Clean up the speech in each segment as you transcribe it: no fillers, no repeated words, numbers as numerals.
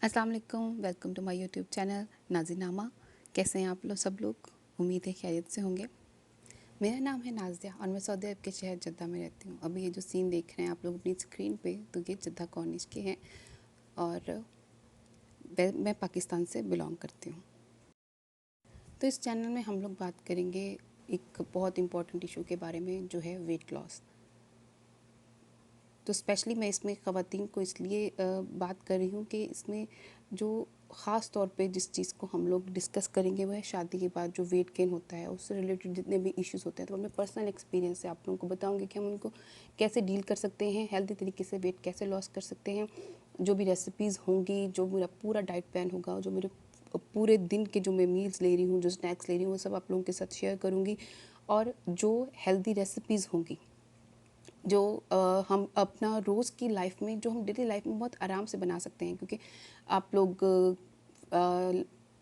अस्सलाम वालेकुम, welcome to my YouTube channel Nazinama. कैसे हैं आप लोग सब लोग? उम्मीद है खैरियत से होंगे। मेरा नाम है नाज़िया और मैं सऊदी अरब के शहर जद्दा में रहती हूँ। अभी ये जो सीन देख रहे हैं आप लोग अपनी स्क्रीन पे, तो ये जद्दा कॉर्निश के हैं और मैं पाकिस्तान से बिलोंग करती हूँ। तो इस चैनल में हम लोग बात करेंगे एक बहुत इम्पॉर्टेंट इशू के बारे में, जो है वेट लॉस। तो स्पेशली मैं इसमें ख़वातीन को इसलिए बात कर रही हूँ कि इसमें जो ख़ास तौर पे जिस चीज़ को हम लोग डिस्कस करेंगे वो है शादी के बाद जो वेट गेन होता है, उससे रिलेटेड जितने भी इश्यूज़ होते हैं। तो मैं पर्सनल एक्सपीरियंस से आप लोगों को बताऊँगी कि हम उनको कैसे डील कर सकते हैं, हेल्दी तरीके से वेट कैसे लॉस कर सकते हैं। जो भी रेसिपीज़ होंगी, जो मेरा पूरा डाइट प्लान होगा, जो मेरे पूरे दिन के जो मैं मील्स ले रही हूँ, जो स्नैक्स ले रही हूँ, वो सब आप लोगों के साथ शेयर करूँगी। और जो हेल्दी रेसिपीज़ होंगी, जो हम अपना रोज़ की लाइफ में, जो हम डेली लाइफ में बहुत आराम से बना सकते हैं। क्योंकि आप लोग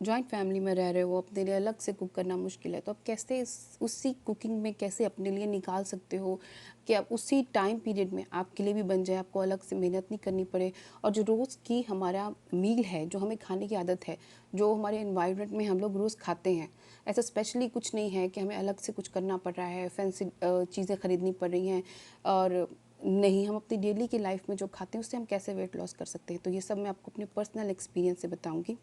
जॉइंट फैमिली में रह रहे हो, अपने लिए अलग से कुक करना मुश्किल है, तो आप कैसे उसी कुकिंग में कैसे अपने लिए निकाल सकते हो कि आप उसी टाइम पीरियड में आपके लिए भी बन जाए, आपको अलग से मेहनत नहीं करनी पड़े। और जो रोज़ की हमारा मील है, जो हमें खाने की आदत है, जो हमारे एनवायरनमेंट में हम लोग रोज़ खाते हैं, ऐसा स्पेशली कुछ नहीं है कि हमें अलग से कुछ करना पड़ रहा है, फैंसी चीज़ें ख़रीदनी पड़ रही हैं। और नहीं, हम अपनी डेली की लाइफ में जो खाते हैं उससे हम कैसे वेट लॉस कर सकते हैं। तो ये सब मैं आपको अपने पर्सनल एक्सपीरियंस से बताऊंगी।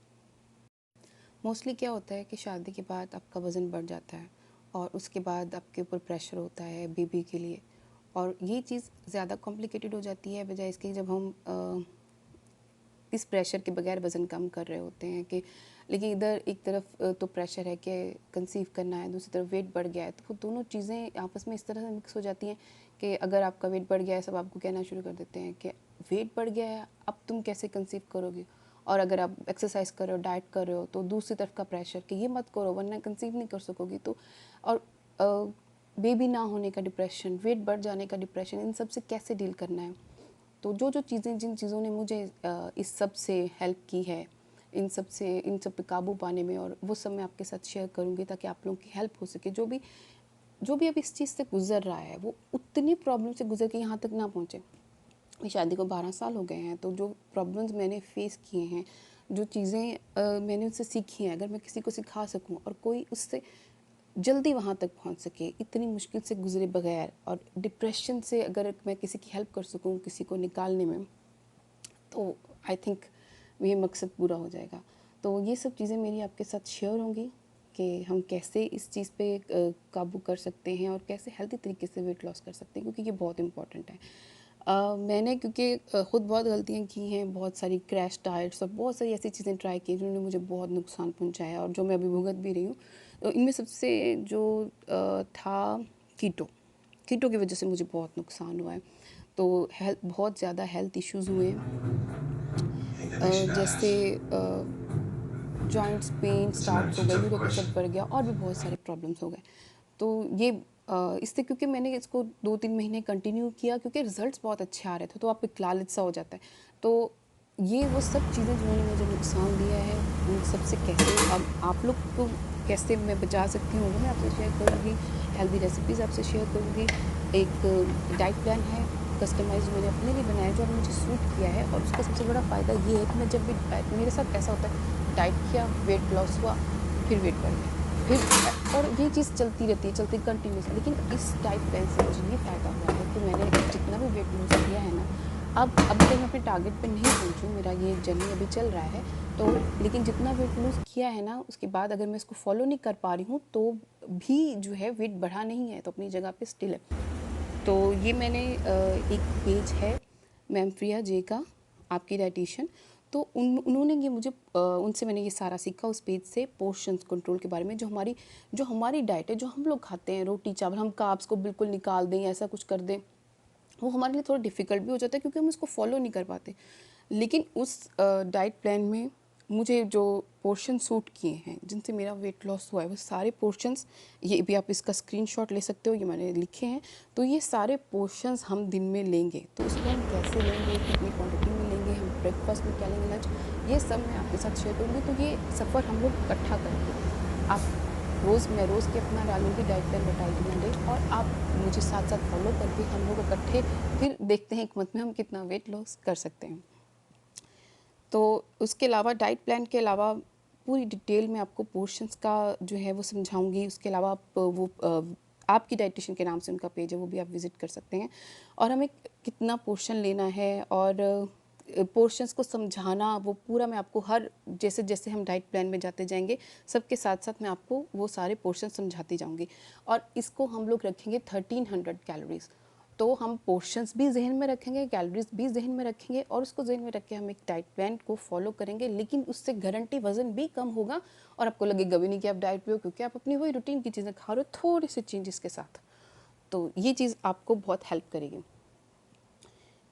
मोस्टली क्या होता है कि शादी के बाद आपका वज़न बढ़ जाता है और उसके बाद आपके ऊपर प्रेशर होता है बेबी के लिए, और ये चीज़ ज़्यादा कॉम्प्लिकेटेड हो जाती है बजाय इसके जब हम इस प्रेशर के बगैर वज़न कम कर रहे होते हैं। कि लेकिन इधर एक तरफ तो प्रेशर है कि कंसीव करना है, दूसरी तरफ वेट बढ़ गया है, तो वो दोनों चीज़ें आपस में इस तरह से मिक्स हो जाती हैं कि अगर आपका वेट बढ़ गया है, सब आपको कहना शुरू कर देते हैं कि वेट बढ़ गया है, अब तुम कैसे कंसीव करोगे। और अगर आप एक्सरसाइज कर रहे हो, डाइट कर रहे हो, तो दूसरी तरफ का प्रेशर कि ये मत करो वरना कंसीव नहीं कर सकोगी। तो और बेबी ना होने का डिप्रेशन, वेट बढ़ जाने का डिप्रेशन, इन सब से कैसे डील करना है। तो जो चीज़ें, जिन चीज़ों ने मुझे इस सब से हेल्प की है, इन सब पे काबू पाने में, और वो सब मैं आपके साथ शेयर करूँगी ताकि आप लोगों की हेल्प हो सके। जो भी अब इस चीज़ से गुज़र रहा है, वो उतनी प्रॉब्लम से गुज़र के यहाँ तक ना पहुँचे। मेरी शादी को 12 साल हो गए हैं, तो जो प्रॉब्लम्स मैंने फेस किए हैं, जो चीज़ें मैंने उससे सीखी हैं, अगर मैं किसी को सिखा सकूँ और कोई उससे जल्दी वहाँ तक पहुँच सके, इतनी मुश्किल से गुज़रे बगैर, और डिप्रेशन से अगर मैं किसी की हेल्प कर सकूँ किसी को निकालने में, तो आई थिंक ये मकसद पूरा हो जाएगा। तो ये सब चीज़ें मेरी आपके साथ शेयर होंगी कि हम कैसे इस चीज़ पे काबू कर सकते हैं और कैसे हेल्दी तरीके से वेट लॉस कर सकते हैं, क्योंकि ये बहुत इंपॉर्टेंट है। मैंने क्योंकि ख़ुद बहुत गलतियाँ की हैं, बहुत सारी क्रैश डाइट्स और बहुत सारी ऐसी चीज़ें ट्राई की जिन्होंने मुझे बहुत नुकसान पहुंचाया और जो मैं अभी भुगत भी रही हूँ। तो इनमें सबसे जो था कीटो। कीटो की वजह से मुझे बहुत नुकसान हुआ है। तो हेल्थ, बहुत ज़्यादा हेल्थ इश्यूज़ हुए जैसे जॉइंट्स पेन स्टार्ट हो गए, यूरिक एसिड बढ़ गया, और भी बहुत सारे प्रॉब्लम्स हो गए। तो ये इससे, क्योंकि मैंने इसको 2-3 महीने कंटिन्यू किया, क्योंकि रिजल्ट्स बहुत अच्छे आ रहे थे, तो आप एक लालच सा हो जाता है। तो ये वो सब चीज़ें जिन्होंने मुझे नुकसान दिया है, उन सब से कैसे अब आप लोग को कैसे मैं बचा सकती हूँ, वो मैं आपसे शेयर करूँगी। हेल्दी रेसिपीज़ आपसे शेयर करूँगी। एक डाइट प्लान है कस्टमाइज़, मैंने अपने लिए बनाया, जो मुझे सूट किया है। और उसका सबसे बड़ा फ़ायदा ये है कि मैं जब भी मेरे साथ ऐसा होता है, डाइट किया, वेट लॉस हुआ, फिर वेट बढ़ गया, फिर, और ये चीज़ चलती रहती है, चलती कंटिन्यूस। लेकिन इस डाइट प्लान से मुझे ये फ़ायदा हुआ है कि मैंने जितना भी वेट लूज़ किया है ना, अब अभी तक मैं अपने टारगेट पे नहीं पहुंची हूँ, मेरा ये जर्नी अभी चल रहा है। तो लेकिन जितना वेट लूज़ किया है ना, उसके बाद अगर मैं इसको फॉलो नहीं कर पा रही हूँ, तो भी जो है वेट बढ़ा नहीं है, तो अपनी जगह पे स्टिल है। तो ये मैंने एक पेज है मैम प्रिया जे का, आपकी डाइटिशियन। तो उन्होंने ये मुझे उनसे मैंने ये सारा सीखा उस पेज से, पोर्शंस कंट्रोल के बारे में। जो हमारी डाइट है, जो हम लोग खाते हैं, रोटी चावल, हम कार्ब्स को बिल्कुल निकाल दें, ऐसा कुछ कर दें, वो हमारे लिए थोड़ा डिफ़िकल्ट भी हो जाता है, क्योंकि हम उसको फॉलो नहीं कर पाते। लेकिन उस डाइट प्लान में मुझे जो पोर्शन सूट किए हैं, जिनसे मेरा वेट लॉस हुआ है, वो सारे पोर्शंस, ये भी आप इसका स्क्रीनशॉट ले सकते हो, ये मैंने लिखे हैं। तो ये सारे पोर्शंस हम दिन में लेंगे, तो उसको हम कैसे लेंगे, कितनी क्वांटिटी में लेंगे, हम ब्रेकफास्ट में क्या लेंगे, लंच, ये सब मैं आपके साथ शेयर करूँगी। तो ये सफ़र हम लोग इकट्ठा करेंगे। आप मैं रोज़ के अपना डालूँगी डाइट प्लान बताई डे, और आप मुझे साथ साथ फॉलो करके हम लोग इकट्ठे फिर देखते हैं एक मंथ में हम कितना वेट लॉस कर सकते हैं। तो उसके अलावा डाइट प्लान के अलावा पूरी डिटेल में आपको पोर्शंस का जो है वो समझाऊंगी। उसके अलावा आप आपकी डाइटिशियन के नाम से उनका पेज है, वो भी आप विज़िट कर सकते हैं। और हमें कितना पोर्शन लेना है और पोर्शंस को समझाना, वो पूरा मैं आपको हर जैसे जैसे हम डाइट प्लान में जाते जाएंगे सबके साथ साथ मैं आपको वो सारे पोर्शन समझाती जाऊंगी। और इसको हम लोग रखेंगे 1300 कैलोरीज। तो हम पोर्शंस भी जहन में रखेंगे, कैलोरीज भी जहन में रखेंगे, और उसको जहन में रख के हम एक डाइट प्लान को फॉलो करेंगे। लेकिन उससे गारंटी वजन भी कम होगा और आपको लगेगा भी नहीं कि आप डाइट पे हो, क्योंकि आप अपनी वही रूटीन की चीज़ें खा रहे हो थोड़े से चेंजेस के साथ। तो ये चीज़ आपको बहुत हेल्प करेगी,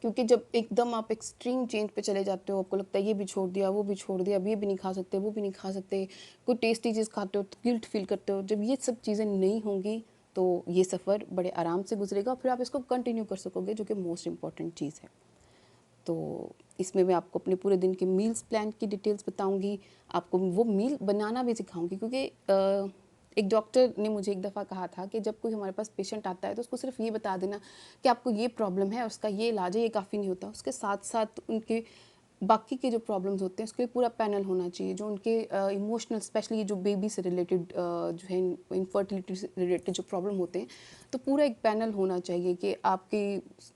क्योंकि जब एकदम आप एक्सट्रीम चेंज पे चले जाते हो, आपको लगता है ये भी छोड़ दिया, वो भी छोड़ दिया, अब ये भी नहीं खा सकते, वो भी नहीं खा सकते, कोई टेस्टी चीज़ खाते हो तो गिल्ट फील करते हो। जब ये सब चीज़ें नहीं होंगी तो ये सफ़र बड़े आराम से गुजरेगा, फिर आप इसको कंटिन्यू कर सकोगे, जो कि मोस्ट इम्पॉर्टेंट चीज़ है। तो इसमें मैं आपको अपने पूरे दिन के मील्स प्लान की डिटेल्स बताऊंगी, आपको वो मील बनाना भी सिखाऊंगी। क्योंकि एक डॉक्टर ने मुझे एक दफ़ा कहा था कि जब कोई हमारे पास पेशेंट आता है तो उसको सिर्फ ये बता देना कि आपको ये प्रॉब्लम है, उसका ये इलाज है, ये काफ़ी नहीं होता। उसके साथ साथ उनके बाकी के जो प्रॉब्लम्स होते हैं उसके लिए पूरा पैनल होना चाहिए, जो उनके इमोशनल, स्पेशली जो बेबी से रिलेटेड जो है, इनफर्टिलिटी से रिलेटेड जो प्रॉब्लम होते हैं, तो पूरा एक पैनल होना चाहिए कि आपके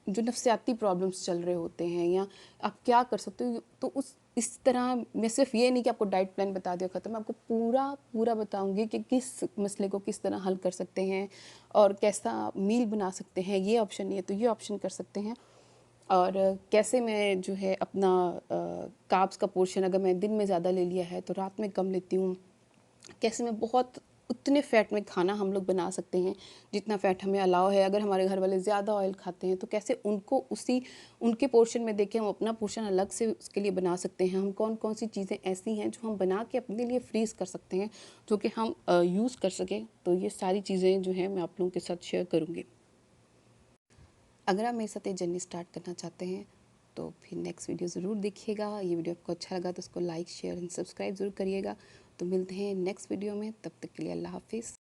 जो नफ्सियाती प्रॉब्लम्स चल रहे होते हैं या आप क्या कर सकते हो। तो उस इस तरह मैं सिर्फ ये नहीं कि आपको डाइट प्लान बता दिया ख़त्म, मैं आपको पूरा पूरा बताऊंगी कि किस मसले को किस तरह हल कर सकते हैं और कैसा मील बना सकते हैं। ये ऑप्शन नहीं है तो ये ऑप्शन कर सकते हैं। और कैसे मैं जो है अपना कार्ब्स का पोर्शन अगर मैं दिन में ज़्यादा ले लिया है तो रात में कम लेती हूँ। कैसे मैं बहुत उतने फ़ैट में खाना हम लोग बना सकते हैं जितना फ़ैट हमें अलाउ है। अगर हमारे घर वाले ज़्यादा ऑयल खाते हैं तो कैसे उनको उसी उनके पोर्शन में देके हम अपना पोर्शन अलग से उसके लिए बना सकते हैं। हम कौन कौन सी चीज़ें ऐसी हैं जो हम बना के अपने लिए फ्रीज़ कर सकते हैं, जो कि हम यूज़ कर सकें। तो ये सारी चीज़ें जो हैं मैं आप लोगों के साथ शेयर करूँगी। अगर आप मेरे साथ ये जर्नी स्टार्ट करना चाहते हैं तो फिर नेक्स्ट वीडियो ज़रूर देखिएगा। ये वीडियो आपको अच्छा लगा तो उसको लाइक, शेयर एंड सब्सक्राइब ज़रूर करिएगा। तो मिलते हैं नेक्स्ट वीडियो में, तब तक के लिए अल्लाह हाफिज़।